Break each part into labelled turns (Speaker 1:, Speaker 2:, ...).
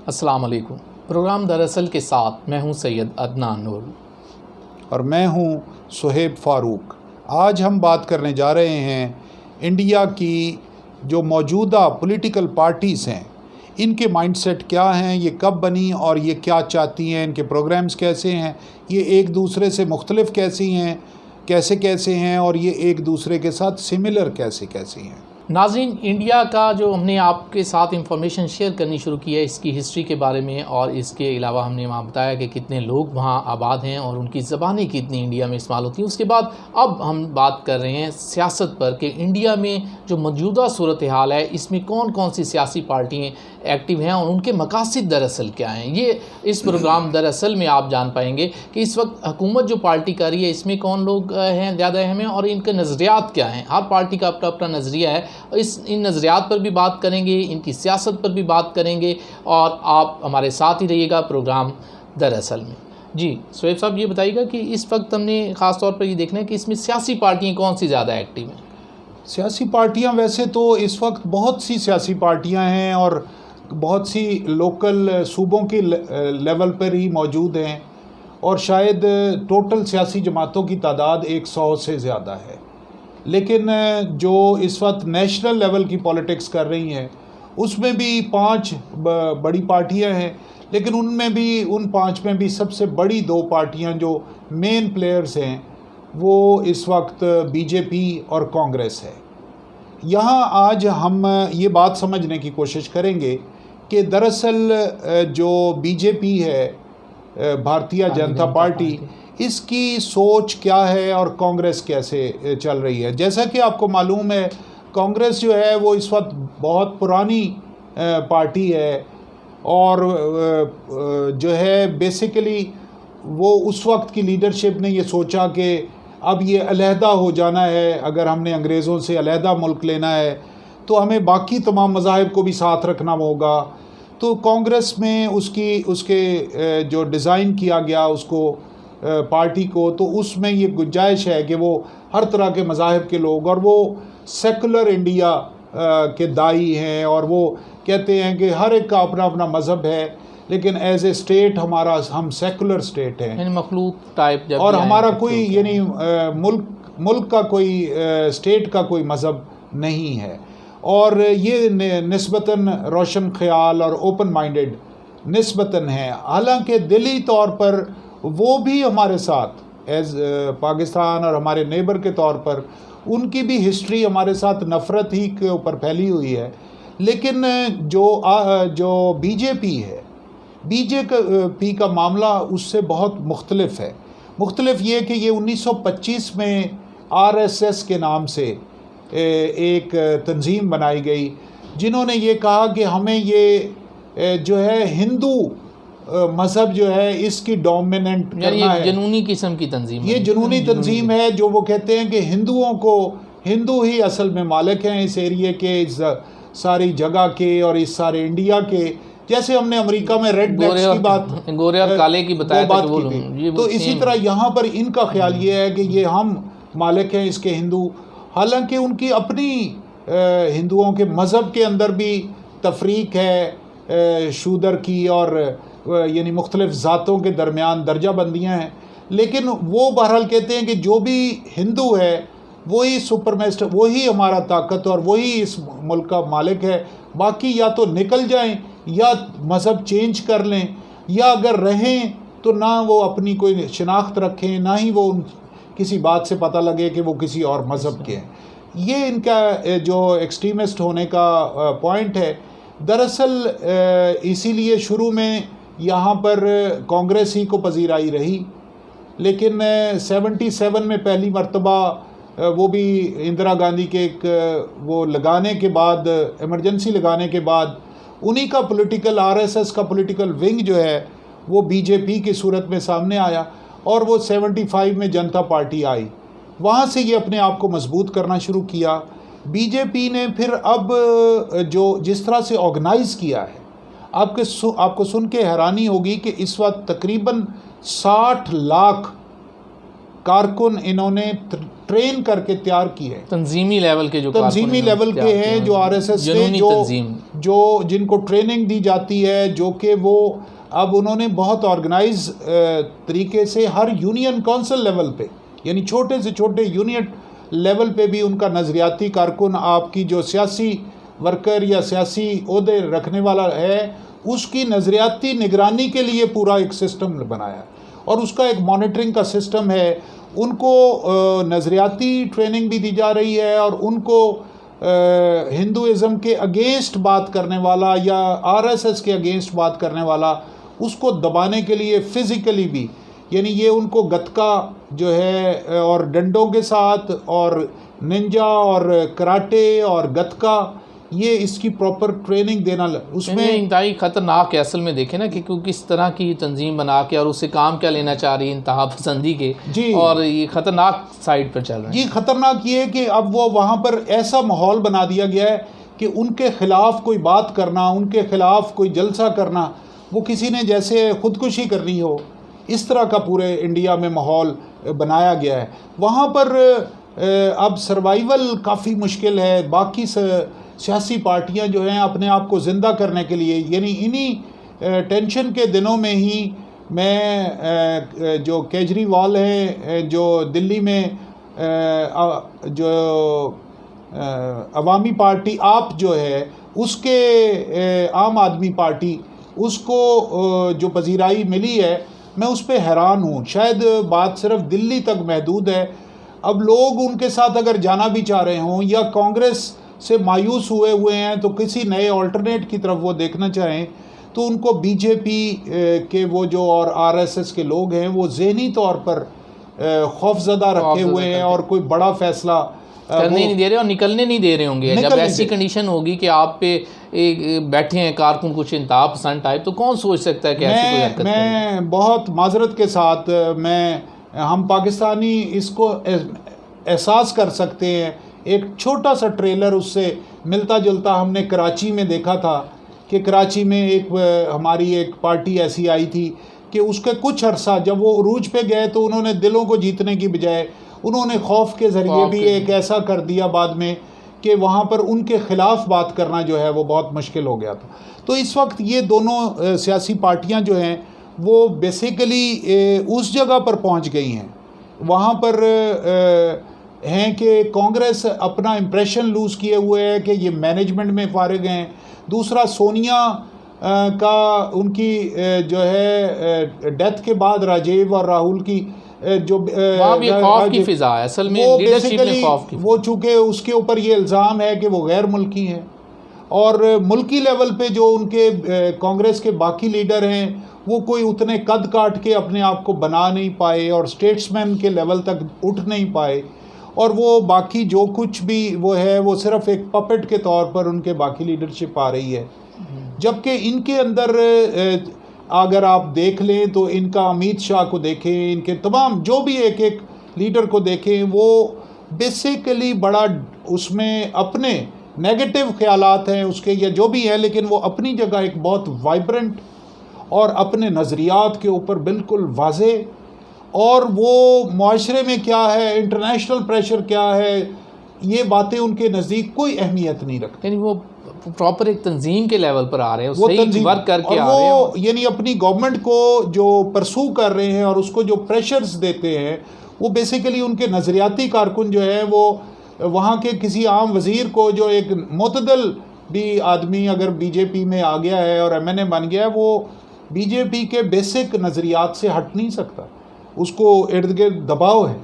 Speaker 1: अस्सलाम वालेकुम। प्रोग्राम दरअसल के साथ मैं हूं सैयद अदनान नूर
Speaker 2: और मैं हूं सुहेब फ़ारूक। आज हम बात करने जा रहे हैं इंडिया की जो मौजूदा पॉलिटिकल पार्टीज़ हैं, इनके माइंडसेट क्या हैं, ये कब बनी और ये क्या चाहती हैं, इनके प्रोग्राम्स कैसे हैं, ये एक दूसरे से मुख्तलिफ कैसे हैं और ये एक दूसरे के साथ सिमिलर कैसे हैं।
Speaker 1: नाज़रीन, इंडिया का जो हमने आपके साथ इंफॉर्मेशन शेयर करनी शुरू की है इसकी हिस्ट्री के बारे में, और इसके अलावा हमने वहाँ बताया कि कितने लोग वहाँ आबाद हैं और उनकी ज़बानें कितनी इंडिया में इस्तेमाल होती हैं। उसके बाद अब हम बात कर रहे हैं सियासत पर कि इंडिया में जो मौजूदा सूरत हाल है इसमें कौन कौन सी सियासी पार्टियाँ एक्टिव हैं और उनके मकासद दरअसल क्या हैं। ये इस प्रोग्राम दरअसल में आप जान पाएंगे कि इस वक्त हुकूमत जो पार्टी कर रही है इसमें कौन लोग हैं ज़्यादा अहम हैं और इनके नज़रियात क्या हैं। हर पार्टी का अपना अपना नज़रिया है, इन नज़रियात पर भी बात करेंगे, इनकी सियासत पर भी बात करेंगे और आप हमारे साथ ही रहिएगा प्रोग्राम दरअसल में। जी सुहेब साहब, ये बताइएगा कि इस वक्त हमने ख़ास तौर पर ये देखना है कि इसमें सियासी पार्टियाँ कौन सी ज़्यादा एक्टिव हैं।
Speaker 2: सियासी पार्टियां वैसे तो इस वक्त बहुत सी सियासी पार्टियां हैं और बहुत सी लोकल सूबों के लेवल पर ही मौजूद हैं और शायद टोटल सियासी जमातों की तादाद 100 से ज़्यादा है। लेकिन जो इस वक्त नेशनल लेवल की पॉलिटिक्स कर रही हैं उसमें भी 5 बड़ी पार्टियां हैं, लेकिन उन 5 में भी सबसे बड़ी 2 पार्टियां जो मेन प्लेयर्स हैं वो इस वक्त बीजेपी और कांग्रेस है। यहाँ आज हम ये बात समझने की कोशिश करेंगे कि दरअसल जो बीजेपी है, भारतीय जनता पार्टी, इसकी सोच क्या है और कांग्रेस कैसे चल रही है। जैसा कि आपको मालूम है, कांग्रेस जो है वो इस वक्त बहुत पुरानी पार्टी है और जो है बेसिकली वो उस वक्त की लीडरशिप ने ये सोचा कि अब ये अलहदा हो जाना है, अगर हमने अंग्रेज़ों से अलहदा मुल्क लेना है तो हमें बाकी तमाम मज़ाहिब को भी साथ रखना होगा। तो कांग्रेस में उसके जो डिज़ाइन किया गया उसको पार्टी को, तो उसमें ये गुंजाइश है कि वो हर तरह के मज़ाहिब के लोग, और वो सेकुलर इंडिया के दाई हैं और वो कहते हैं कि हर एक का अपना अपना मज़हब है, लेकिन एज ए स्टेट हम सेकुलर स्टेट हैं,
Speaker 1: मखलूक टाइप,
Speaker 2: और हमारा कोई यानी मुल्क का कोई स्टेट का कोई मज़हब नहीं है। और ये निस्बतन रोशन ख्याल और ओपन माइंडेड निस्बतन है। हालांकि दिली तौर पर वो भी हमारे साथ एज पाकिस्तान और हमारे नेबर के तौर पर उनकी भी हिस्ट्री हमारे साथ नफ़रत ही के ऊपर फैली हुई है। लेकिन जो बीजेपी है, बीजेपी का मामला उससे बहुत मुख्तलिफ है। मुख्तलिफ ये कि ये 1925 में आरएसएस के नाम से एक तंजीम बनाई गई, जिन्होंने ये कहा कि हमें ये जो है हिंदू मज़हब जो है इसकी डोमिनेंट करना है।
Speaker 1: जनूनी किस्म की तंजीम,
Speaker 2: ये जनूनी तंजीम है जो वो कहते हैं कि हिंदू ही असल में मालिक हैं इस एरिए के, इस सारी जगह के और इस सारे इंडिया के। जैसे हमने अमेरिका में रेड नेक्स की बात,
Speaker 1: गोरे और काले की बताया
Speaker 2: बात की थी, तो इसी तरह यहाँ पर इनका ख्याल ये है कि ये हम मालिक हैं इसके हिंदू। हालांकि उनकी अपनी हिंदुओं के मज़हब के अंदर भी तफरीक है शूदर की, और यानी मुख्तलिफ ज़ातों के दरमियान दर्जा बंदियाँ हैं। लेकिन वो बहरहाल कहते हैं कि जो भी हिंदू है वही सुपरमेस्ट, वही हमारा ताकत और वही इस मुल्क का मालिक है। बाकी या तो निकल जाएं या मज़हब चेंज कर लें, या अगर रहें तो ना वो अपनी कोई शनाख्त रखें, ना ही वो किसी बात से पता लगे कि वो किसी और मज़हब के हैं। ये इनका जो एक्सट्रीमिस्ट होने का पॉइंट है। दरअसल इसीलिए शुरू में यहाँ पर कांग्रेस ही को पजीराई रही, लेकिन 77 में पहली मरतबा वो भी इंदिरा गांधी के एक वो लगाने के बाद, इमरजेंसी लगाने के बाद, उन्हीं का पॉलिटिकल आरएसएस का पॉलिटिकल विंग जो है वो बीजेपी की सूरत में सामने आया और वो 75 में जनता पार्टी आई। वहाँ से ये अपने आप को मजबूत करना शुरू किया। बीजेपी ने फिर अब जो जिस तरह से ऑर्गेनाइज़ किया है, आपको सुन के हैरानी होगी कि इस वक्त तकरीबन 60 लाख कारकुन इन्होंने ट्रेन करके तैयार किए हैं।
Speaker 1: तंजीमी लेवल के जो
Speaker 2: तंजीमी लेवल के हैं जो आरएसएस के जो जिनको ट्रेनिंग दी जाती है, जो कि वो अब उन्होंने बहुत ऑर्गेनाइज तरीके से हर यूनियन काउंसिल लेवल पे, यानी छोटे से छोटे यूनियन लेवल पे भी उनका नज़रियाती कारकुन, आपकी जो सियासी वर्कर या सियासी ओहदे रखने वाला है, उसकी नज़रियाती निगरानी के लिए पूरा एक सिस्टम बनाया है और उसका एक मॉनिटरिंग का सिस्टम है। उनको नज़रियाती ट्रेनिंग भी दी जा रही है और उनको हिंदुइज़्म के अगेंस्ट बात करने वाला या आरएसएस के अगेंस्ट बात करने वाला, उसको दबाने के लिए फ़िज़िकली भी, यानी ये उनको गतका जो है और डंडों के साथ और निंजा और कराटे और गतका, ये इसकी प्रॉपर ट्रेनिंग देना उसमें
Speaker 1: इंतहाई ख़तरनाक है असल में देखें ना कि क्योंकि इस तरह की तंजीम बना के और उससे काम क्या लेना चाह रही है इंतहा पसंदी के जी, और ये ख़तरनाक साइड पर चल रहा है।
Speaker 2: ये ख़तरनाक ये है कि अब वो वहाँ पर ऐसा माहौल बना दिया गया है कि उनके ख़िलाफ़ कोई बात करना, उनके ख़िलाफ़ कोई जलसा करना, वो किसी ने जैसे ख़ुदकुशी करनी हो, इस तरह का पूरे इंडिया में माहौल बनाया गया है। वहाँ पर अब सर्वाइवल काफ़ी मुश्किल है। बाकी सियासी पार्टियां जो हैं अपने आप को ज़िंदा करने के लिए, यानी इन्हीं टेंशन के दिनों में ही मैं जो केजरीवाल हैं जो दिल्ली में जो अवामी पार्टी आप जो है उसके आम आदमी पार्टी उसको जो पजीराई मिली है, मैं उस पर हैरान हूँ। शायद बात सिर्फ दिल्ली तक महदूद है। अब लोग उनके साथ अगर जाना भी चाह रहे हों या कांग्रेस से मायूस हुए हैं तो किसी नए अल्टरनेट की तरफ वो देखना चाहें, तो उनको बीजेपी के वो जो और आरएसएस के लोग हैं वो ज़हनी तौर पर खौफजदा रखे हुए हैं और कोई बड़ा फैसला
Speaker 1: करने नहीं दे रहे और निकलने नहीं दे रहे होंगे। जब ऐसी कंडीशन होगी कि आप पे एक बैठे हैं कारकुन कुछ इंतहा पसंद टाइप, तो कौन सोच सकता है कि ऐसी कोई हरकत करें।
Speaker 2: मैं बहुत माजरत के साथ हम पाकिस्तानी इसको एहसास कर सकते हैं। एक छोटा सा ट्रेलर उससे मिलता जुलता हमने कराची में देखा था कि कराची में एक हमारी एक पार्टी ऐसी आई थी कि उसके कुछ अरसा जब वो उरूज पे गए तो उन्होंने दिलों को जीतने की बजाय उन्होंने खौफ के ज़रिए भी एक ऐसा कर दिया बाद में कि वहाँ पर उनके ख़िलाफ़ बात करना जो है वो बहुत मुश्किल हो गया था। तो इस वक्त ये दोनों सियासी पार्टियाँ जो हैं वो बेसिकली उस जगह पर पहुँच गई हैं, वहाँ पर हैं कि कांग्रेस अपना इम्प्रेशन लूज़ किए हुए है कि ये मैनेजमेंट में फारिग हैं। दूसरा, सोनिया का उनकी जो है डेथ के बाद राजीव और राहुल की जो
Speaker 1: भी खौफ की फिजा है असल में, लीडरशिप में खौफ की।
Speaker 2: वो चूँकि उसके ऊपर ये इल्ज़ाम है कि वो गैर मुल्की हैं और मुल्की लेवल पे जो उनके कांग्रेस के बाकी लीडर हैं वो कोई उतने कद काट के अपने आप को बना नहीं पाए और स्टेट्समैन के लेवल तक उठ नहीं पाए, और वो बाकी जो कुछ भी वो है वो सिर्फ एक पपेट के तौर पर उनके बाकी लीडरशिप आ रही है। जबकि इनके अंदर अगर आप देख लें तो इनका अमित शाह को देखें, इनके तमाम जो भी एक एक लीडर को देखें, वो बेसिकली बड़ा उसमें अपने नेगेटिव ख्यालात हैं उसके या जो भी है, लेकिन वो अपनी जगह एक बहुत वाइब्रेंट और अपने नज़रियात के ऊपर बिल्कुल वाज़े, और वो माशरे में क्या है, इंटरनेशनल प्रेशर क्या है, ये बातें उनके नज़दीक कोई अहमियत नहीं रखती।
Speaker 1: यानी वो प्रॉपर एक तंजीम के लेवल पर आ रहे हैं, वो सही वर्क करके आ रहे हैं,
Speaker 2: यानी अपनी गवर्नमेंट को जो परसू कर रहे हैं और उसको जो प्रेशर्स देते हैं, वो बेसिकली उनके नज़रियाती कारकुन जो है वो वहाँ के किसी आम वज़ीर को जो एक मुतदल भी आदमी अगर बीजेपी में आ गया है और एमएनए बन गया है, वो बीजेपी के बेसिक नज़रियात से हट नहीं सकता, उसको इर्द गिर्द दबाव है,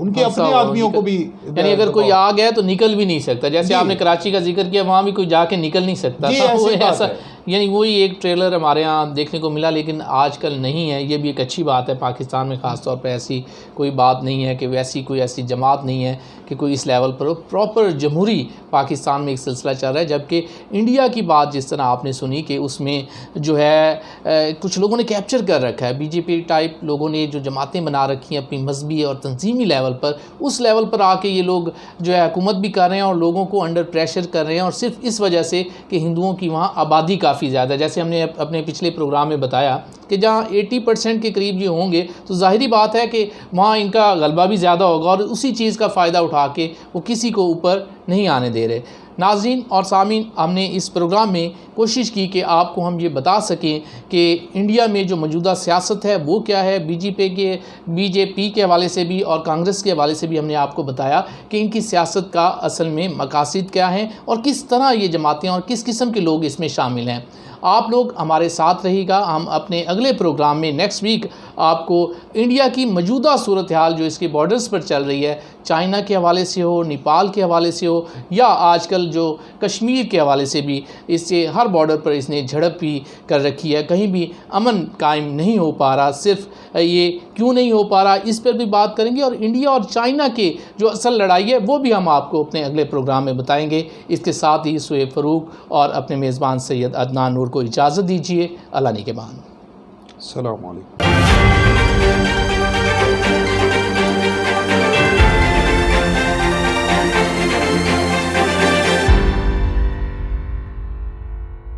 Speaker 2: उनके अपने आदमियों को भी,
Speaker 1: यानी अगर कोई आ गया तो निकल भी नहीं सकता। जैसे आपने कराची का जिक्र किया, वहाँ भी कोई जाके निकल नहीं सकता था, ऐसा यानी वही एक ट्रेलर हमारे यहाँ देखने को मिला, लेकिन आजकल नहीं है। ये भी एक अच्छी बात है, पाकिस्तान में ख़ास तौर पे ऐसी कोई बात नहीं है कि वैसी कोई ऐसी जमात नहीं है कि कोई इस लेवल पर प्रॉपर जमहूरी पाकिस्तान में एक सिलसिला चल रहा है। जबकि इंडिया की बात जिस तरह आपने सुनी कि उसमें जो है कुछ लोगों ने कैप्चर कर रखा है, बीजेपी टाइप लोगों ने जो जमातें बना रखी हैं अपनी मजहबी और तंजीमी लेवल पर, उस लेवल पर आके ये लोग जो है हुकूमत भी कर रहे हैं और लोगों को अंडर प्रेशर कर रहे हैं, और सिर्फ इस वजह से कि हिंदुओं की वहाँ आबादी का काफ़ी ज़्यादा, जैसे हमने अपने पिछले प्रोग्राम में बताया कि जहाँ 80% के करीब ये होंगे तो ज़ाहिरी बात है कि वहाँ इनका गलबा भी ज़्यादा होगा और उसी चीज़ का फ़ायदा उठा के वो किसी को ऊपर नहीं आने दे रहे। नाज़रीन और सामीन, हमने इस प्रोग्राम में कोशिश की कि आपको हम ये बता सकें कि इंडिया में जो मौजूदा सियासत है वो क्या है। बीजेपी के हवाले से भी और कांग्रेस के हवाले से भी हमने आपको बताया कि इनकी सियासत का असल में मकासद क्या हैं और किस तरह ये जमातें और किस किस्म के लोग इसमें शामिल हैं। आप लोग हमारे साथ रहिएगा। हम अपने अगले प्रोग्राम में नेक्स्ट वीक आपको इंडिया की मौजूदा सूरत हाल जो इसके बॉर्डर्स पर चल रही है, चाइना के हवाले से हो, नेपाल के हवाले से हो या आजकल जो कश्मीर के हवाले से भी, इससे हर बॉर्डर पर इसने झड़प भी कर रखी है, कहीं भी अमन कायम नहीं हो पा रहा। सिर्फ ये क्यों नहीं हो पा रहा इस पर भी बात करेंगे और इंडिया और चाइना के जो असल लड़ाई है वो भी हम आपको अपने अगले प्रोग्राम में बताएंगे। इसके साथ ही सुहेब फ़रूक और अपने मेज़बान सैयद अदनान नूर को इजाज़त दीजिए। अल्लाह निगहबान।
Speaker 2: अस्सलामु अलैकुम।